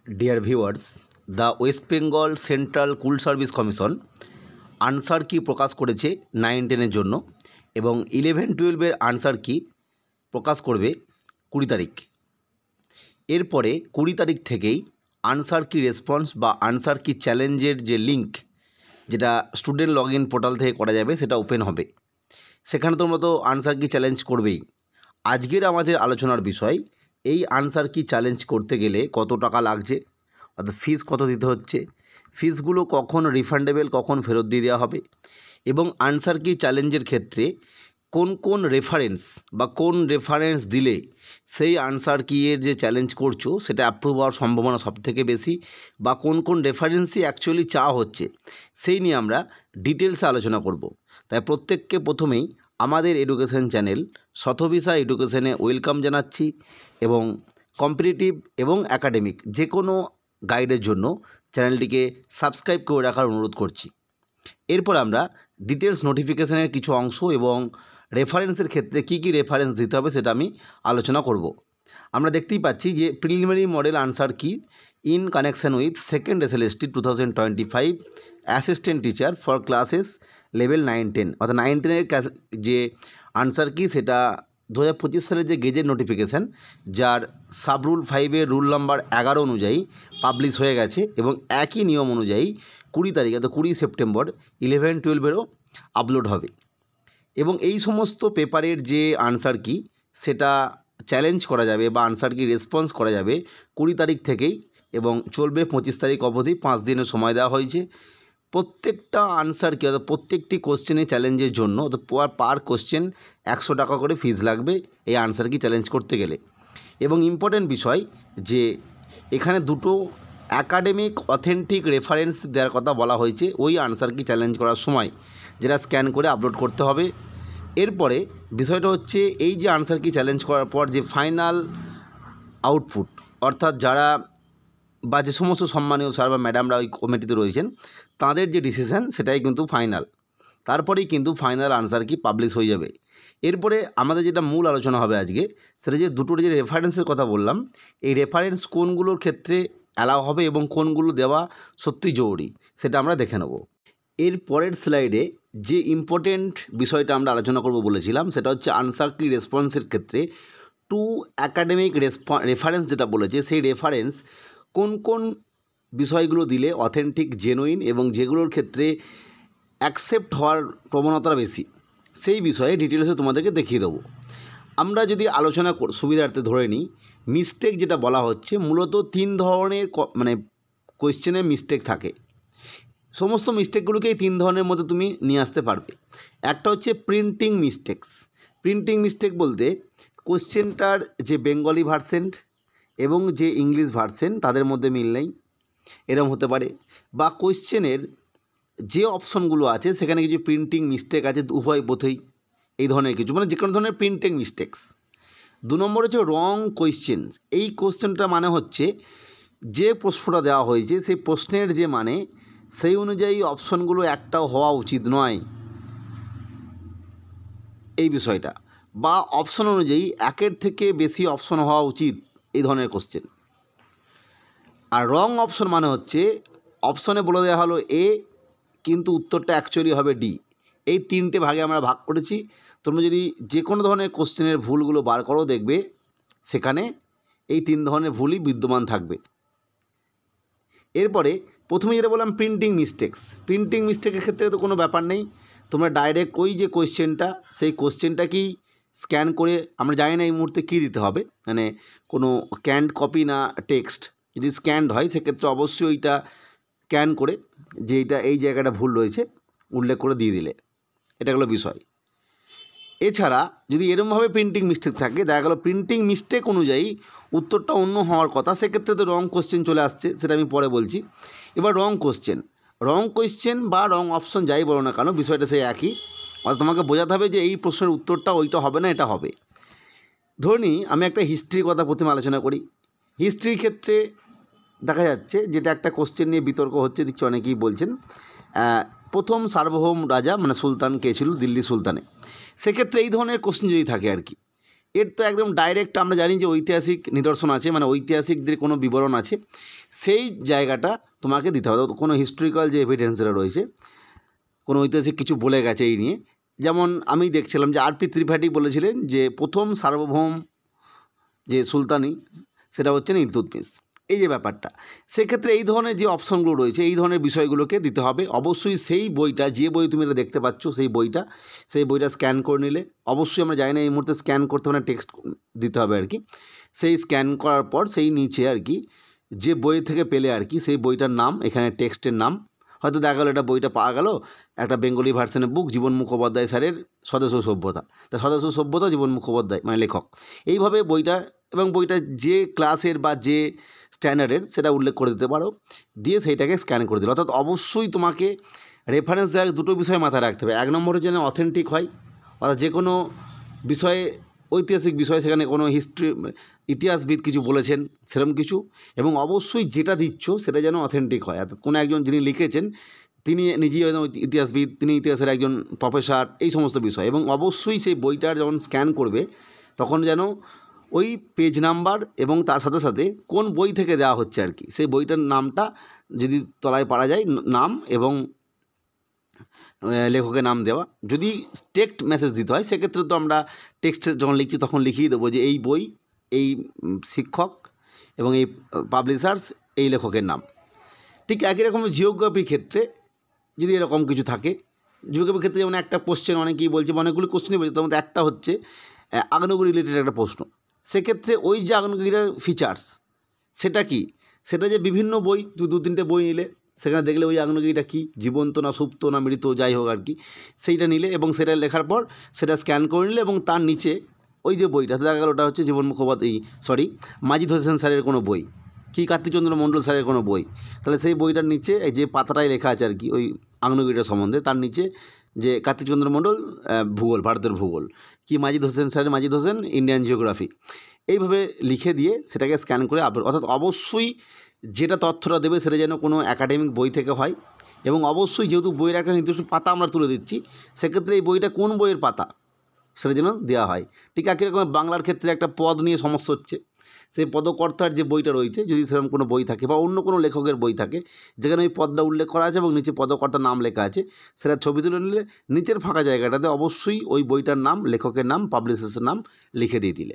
Dear viewers, the West Bengal central school service commission answer কি প্রকাশ করেছে 9-10-এর জন্য এবং 11-12-এর আনসার কি প্রকাশ করবে 20 তারিখ। এরপরে 20 তারিখ থেকেই আনসার কি রেসপন্স বা আনসার কি চ্যালেঞ্জের যে লিঙ্ক, যেটা স্টুডেন্ট লগ ইন পোর্টাল থেকে করা যাবে, সেটা ওপেন হবে। সেখানে তোমরা তো আনসার কি চ্যালেঞ্জ করবেই। আজকের আমাদের আলোচনার বিষয়, এই আনসার কি চ্যালেঞ্জ করতে গেলে কত টাকা লাগছে, অর্থাৎ ফিস কত দিতে হচ্ছে, ফিসগুলো কখন রিফান্ডেবল, কখন ফেরত দিয়ে দেওয়া হবে, এবং আনসার কি চ্যালেঞ্জের ক্ষেত্রে কোন কোন রেফারেন্স বা কোন রেফারেন্স দিলে সেই আনসার কিয়ের যে চ্যালেঞ্জ করছো সেটা অ্যাপ্রুভ হওয়ার সম্ভাবনা সবথেকে বেশি, বা কোন কোন রেফারেন্সই অ্যাকচুয়ালি চাওয়া হচ্ছে, সেই নিয়ে আমরা ডিটেলসে আলোচনা করব। তাই প্রত্যেককে প্রথমেই আমাদের এডুকেশন চ্যানেল শতভিসা এডুকেশনে ওয়েলকাম জানাচ্ছি, এবং কম্পিটিটিভ এবং একাডেমিক যে কোনো গাইডের জন্য চ্যানেলটিকে সাবস্ক্রাইব করে রাখার অনুরোধ করছি। এরপর আমরা ডিটেলস নোটিফিকেশানের কিছু অংশ এবং রেফারেন্সের ক্ষেত্রে কী কী রেফারেন্স দিতে হবে সেটা আমি আলোচনা করব। আমরা দেখতেই পাচ্ছি যে প্রিলিমিনারি মডেল আনসার কি in connection with second SLST 2025 assistant teacher for classes level 9-10, অর্থাৎ 9-10-এর যে আনসার কি সেটা 2025 সালের যে গেজেট নোটিফিকেশান, যার সাবরুল 5-এর রুল নাম্বার 11 অনুযায়ী পাবলিশ হয়ে গেছে, এবং একই নিয়ম অনুযায়ী 20 তারিখ অর্থাৎ 20 সেপ্টেম্বর 11-12-এরও আপলোড হবে। এবং এই সমস্ত পেপারের যে আনসার কি সেটা চ্যালেঞ্জ করা যাবে বা আনসার কি রেসপন্স করা যাবে 20 তারিখ থেকেই, এবং চলবে 25 তারিখ অবধি। 5 দিনের সময় দেওয়া হয়েছে। প্রত্যেকটা আনসার কি অর্থাৎ প্রত্যেকটি কোশ্চেনের চ্যালেঞ্জের জন্য অর্থাৎ পার কোশ্চেন 100 টাকা করে ফিস লাগবে এই আনসার কি চ্যালেঞ্জ করতে গেলে। এবং ইম্পর্টেন্ট বিষয় যে এখানে দুটো অ্যাকাডেমিক অথেন্টিক রেফারেন্স দেওয়ার কথা বলা হয়েছে ওই আনসার কি চ্যালেঞ্জ করার সময়, যেটা স্ক্যান করে আপলোড করতে হবে। এরপরে বিষয়টা হচ্ছে, এই যে আনসার কি চ্যালেঞ্জ করার পর যে ফাইনাল আউটপুট, অর্থাৎ যারা বা যে সমস্ত সম্মানীয় স্যার বা ম্যাডামরা ওই কমিটিতে রয়েছেন তাদের যে ডিসিশান সেটাই কিন্তু ফাইনাল। তারপরেই কিন্তু ফাইনাল আনসার কি পাবলিশ হয়ে যাবে। এরপরে আমাদের যেটা মূল আলোচনা হবে আজকে, সেটা যে দুটোর যে রেফারেন্সের কথা বললাম, এই রেফারেন্স কোনগুলোর ক্ষেত্রে অ্যালাউ হবে এবং কোনগুলো দেওয়া সত্যি জরুরি, সেটা আমরা দেখে নেব। এর পরের স্লাইডে যে ইম্পর্টেন্ট বিষয়টা আমরা আলোচনা করব বলেছিলাম, সেটা হচ্ছে আনসার কি রেসপন্সের ক্ষেত্রে টু অ্যাকাডেমিক রেফারেন্স যেটা বলেছে, সেই রেফারেন্স কোন কোন বিষয়গুলো দিলে অথেন্টিক, জেনুইন এবং যেগুলোর ক্ষেত্রে অ্যাকসেপ্ট হওয়ার প্রবণতা বেশি, সেই বিষয়ে ডিটেলসে তোমাদেরকে দেখিয়ে দেবো। আমরা যদি আলোচনা সুবিধার্থে ধরে নিই, মিস্টেক যেটা বলা হচ্ছে, মূলত 3 ধরনের কোয়েশ্চেনে মিস্টেক থাকে। সমস্ত মিস্টেকগুলোকেই 3 ধরনের মধ্যে তুমি নিয়ে আসতে পারবে। একটা হচ্ছে প্রিন্টিং মিস্টেকস। প্রিন্টিং মিস্টেক বলতে কোশ্চেনটার যে বেঙ্গলি ভার্সেন এবং যে ইংলিশ ভার্সেন তাদের মধ্যে মিল নেই, এরকম হতে পারে। বা কোশ্চেনের যে অপশনগুলো আছে সেখানে কিছু প্রিন্টিং মিস্টেক আছে, উভয় বোধই এই ধরনের কিছু, যে কোনো ধরনের প্রিন্টিং মিস্টেকস। 2 নম্বর হচ্ছে রং কোয়েশ্চেন। এই কোশ্চেনটা মানে হচ্ছে যে প্রশ্নটা দেওয়া হয়েছে সেই প্রশ্নের যে মানে সেই অনুযায়ী অপশনগুলো একটাও হওয়া উচিত নয়, এই বিষয়টা। বা অপশন অনুযায়ী 1-এর থেকে বেশি অপশন হওয়া উচিত, এই ধরনের কোশ্চেন। আর রং অপশন মানে হচ্ছে অপশনে বলে দেওয়া হলো এ, কিন্তু উত্তরটা অ্যাকচুয়ালি হবে ডি। এই 3টে ভাগে আমরা ভাগ করেছি। তোমরা যদি যে কোনো ধরনের কোশ্চেনের ভুলগুলো বার করো, দেখবে সেখানে এই 3 ধরনের ভুলই বিদ্যমান থাকবে। এরপরে প্রথমে যেটা বললাম প্রিন্টিং মিস্টেকস। প্রিন্টিং মিস্টেকের ক্ষেত্রে তো কোনো ব্যাপার নেই, তোমরা ডাইরেক্ট ওই যে কোয়েশ্চেনটা, সেই কোয়েশ্চেনটাকেই স্ক্যান করে, আমরা জানি না এই মুহূর্তে কী দিতে হবে, কোনো ক্যান্ড কপি না টেক্সট। যদি স্ক্যান্ড হয় সেক্ষেত্রে অবশ্যই ওইটা স্ক্যান করে যে এই জায়গাটা ভুল রয়েছে উল্লেখ করে দিয়ে দিলে, এটা হলো বিষয়। এছাড়া যদি এরকমভাবে প্রিন্টিং মিস্টেক থাকে, দেখা গেলো প্রিন্টিং মিস্টেক অনুযায়ী উত্তরটা অন্য হওয়ার কথা, সেক্ষেত্রে তো রং কোশ্চেন চলে আসছে, সেটা আমি পরে বলছি। এবার রং কোশ্চেন বা রং অপশন যাই বলো না কেন, বিষয়টা সেই একই। অর্থাৎ তোমাকে বোঝাতে হবে যে এই প্রশ্নের উত্তরটা ওইটা হবে না, এটা হবে। ধরে নিই আমি একটা হিস্ট্রির কথা প্রথমে আলোচনা করি। হিস্ট্রির ক্ষেত্রে দেখা যাচ্ছে যেটা একটা কোশ্চেন নিয়ে বিতর্ক হচ্ছে, দেখছি অনেকেই বলছেন প্রথম সার্বভৌম রাজা সুলতান কে ছিল দিল্লি সুলতানে। সেক্ষেত্রে এই ধরনের কোশ্চেন যদি থাকে আর কি, এর তো একদম ডাইরেক্ট আমরা জানি যে ঐতিহাসিক নিদর্শন আছে, মানে ঐতিহাসিকদের কোনো বিবরণ আছে, সেই জায়গাটা তোমাকে দিতে হবে। কোনো হিস্টোরিক্যাল যে এভিডেন্সরা রয়েছে, কোনো ঐতিহাসিক কিছু বলে গেছে এই নিয়ে। যেমন আমি দেখছিলাম যে আর.পি. ত্রিপাঠী বলেছিলেন যে প্রথম সার্বভৌম যে সুলতানি সেটা হচ্ছেন ইলতুৎমিশ, এই যে ব্যাপারটা। সেক্ষেত্রে এই ধরনের যে অপশনগুলো রয়েছে, এই ধরনের বিষয়গুলোকে দিতে হবে। অবশ্যই সেই বইটা, যে বই তুমি এটা দেখতে পাচ্ছ, সেই বইটা স্ক্যান করে নিলে, অবশ্যই আমরা জানি না এই মুহূর্তে স্ক্যান করতে মানে টেক্সট দিতে হবে আর কি। সেই স্ক্যান করার পর সেই নিচে আর কি যে বই থেকে পেলে আর কি সেই বইটার নাম, এখানে টেক্সটের নাম, হয়তো দেখা গেলো এটা বইটা পাওয়া গেল একটা বেঙ্গলি ভার্সনের বুক, জীবন মুখোপাধ্যায় স্যারের স্বদেশ ও সভ্যতা, তা স্বদেশ ও সভ্যতা জীবন মুখোপাধ্যায় মানে লেখক, এইভাবে বইটা, এবং বইটা যে ক্লাসের বা যে স্ট্যান্ডার্ডের সেটা উল্লেখ করে দিতে পারো, দিয়ে সেইটাকে স্ক্যান করে দিল। অর্থাৎ অবশ্যই তোমাকে রেফারেন্স দেওয়ার দুটো বিষয় মাথায় রাখতে হবে। এক নম্বরে যেন অথেন্টিক হয়, অর্থাৎ যে কোনো বিষয়ে, ঐতিহাসিক বিষয়, সেখানে কোনো ইতিহাসবিদ কিছু বলেছেন সেরকম কিছু, এবং অবশ্যই যেটা দিচ্ছ সেটা যেন অথেন্টিক হয়। অর্থাৎ কোনো একজন যিনি লিখেছেন তিনি নিজেই হয়তো ইতিহাসবিদ, তিনি ইতিহাসের একজন প্রফেসর, এই সমস্ত বিষয়। এবং অবশ্যই সেই বইটার যখন স্ক্যান করবে তখন যেন ওই পেজ নাম্বার এবং তার সাথে সাথে কোন বই থেকে দেওয়া হচ্ছে আর কি, সেই বইটার নামটা যদি তলায় পারা যায়, নাম এবং লেখকের নাম দেওয়া। যদি টেক্সট মেসেজ দিতে হয় সেক্ষেত্রে তো আমরা টেক্সটে যখন লিখছি তখন লিখিয়ে দেবো যে এই বই, এই শিক্ষক এবং এই পাবলিশার্স, এই লেখকের নাম। ঠিক একই রকম জিওগ্রাফির ক্ষেত্রে যদি এরকম কিছু থাকে, জিওগ্রাফির ক্ষেত্রে যেমন একটা কোশ্চেন অনেকেই বলছে, অনেকগুলি কোশ্চেনই বলছে, তার মধ্যে একটা হচ্ছে আগ্নেয়গিরি রিলেটেড একটা প্রশ্ন। সেক্ষেত্রে ওই যে আগ্নেয়গিরির ফিচার্স সেটা কি, সেটা যে বিভিন্ন বই, দু তিনটে বই নিলে সেখানে দেখলে ওই আগ্নেয়গিরিটা কী, জীবন্ত না সুপ্ত না মৃত, যাই হোক আর কি, সেইটা নিলে এবং সেটা লেখার পর সেটা স্ক্যান করে নিলে, এবং তার নিচে ওই যে বইটা দেখা গেল ওটা হচ্ছে জীবন মুখোপাধ্যায়, মাজিদ হোসেন স্যারের কোনো বই, কি কার্তিকচন্দ্র মণ্ডল স্যারের কোনো বই, তাহলে সেই বইটার নিচে এই যে পাতাটায় লেখা আছে আর কি ওই আগ্নেয়গিরিটা সম্বন্ধে, তার নিচে যে কার্তিকচন্দ্র মণ্ডল ভূগোল, ভারতের ভূগোল, কি মাজিদ হোসেন স্যারের মাজিদ হোসেন ইন্ডিয়ান জিওগ্রাফি, এইভাবে লিখে দিয়ে সেটাকে স্ক্যান করে আপলোড। অর্থাৎ অবশ্যই যেটা তথ্যটা দেবে সেটা যেন কোনো একাডেমিক বই থেকে হয়, এবং অবশ্যই যেহেতু বইয়ের একটা নির্দিষ্ট পাতা আমরা তুলে দিচ্ছি, সেক্ষেত্রে এই বইটা কোন বইয়ের পাতা সেটা যেন দেওয়া হয়। ঠিক একই রকম বাংলার ক্ষেত্রে একটা পদ নিয়ে সমস্যা হচ্ছে, সেই পদকর্তার যে বইটা রয়েছে, যদি সেরকম কোনো বই থাকে বা অন্য কোনো লেখকের বই থাকে যেখানে ওই পদটা উল্লেখ করা আছে এবং নিচে পদকর্তার নাম লেখা আছে, সেটা ছবি তুলে নিলে নিচের ফাঁকা জায়গাটাতে অবশ্যই ওই বইটার নাম, লেখকের নাম, পাবলিশার্সের নাম লিখে দিয়ে দিলে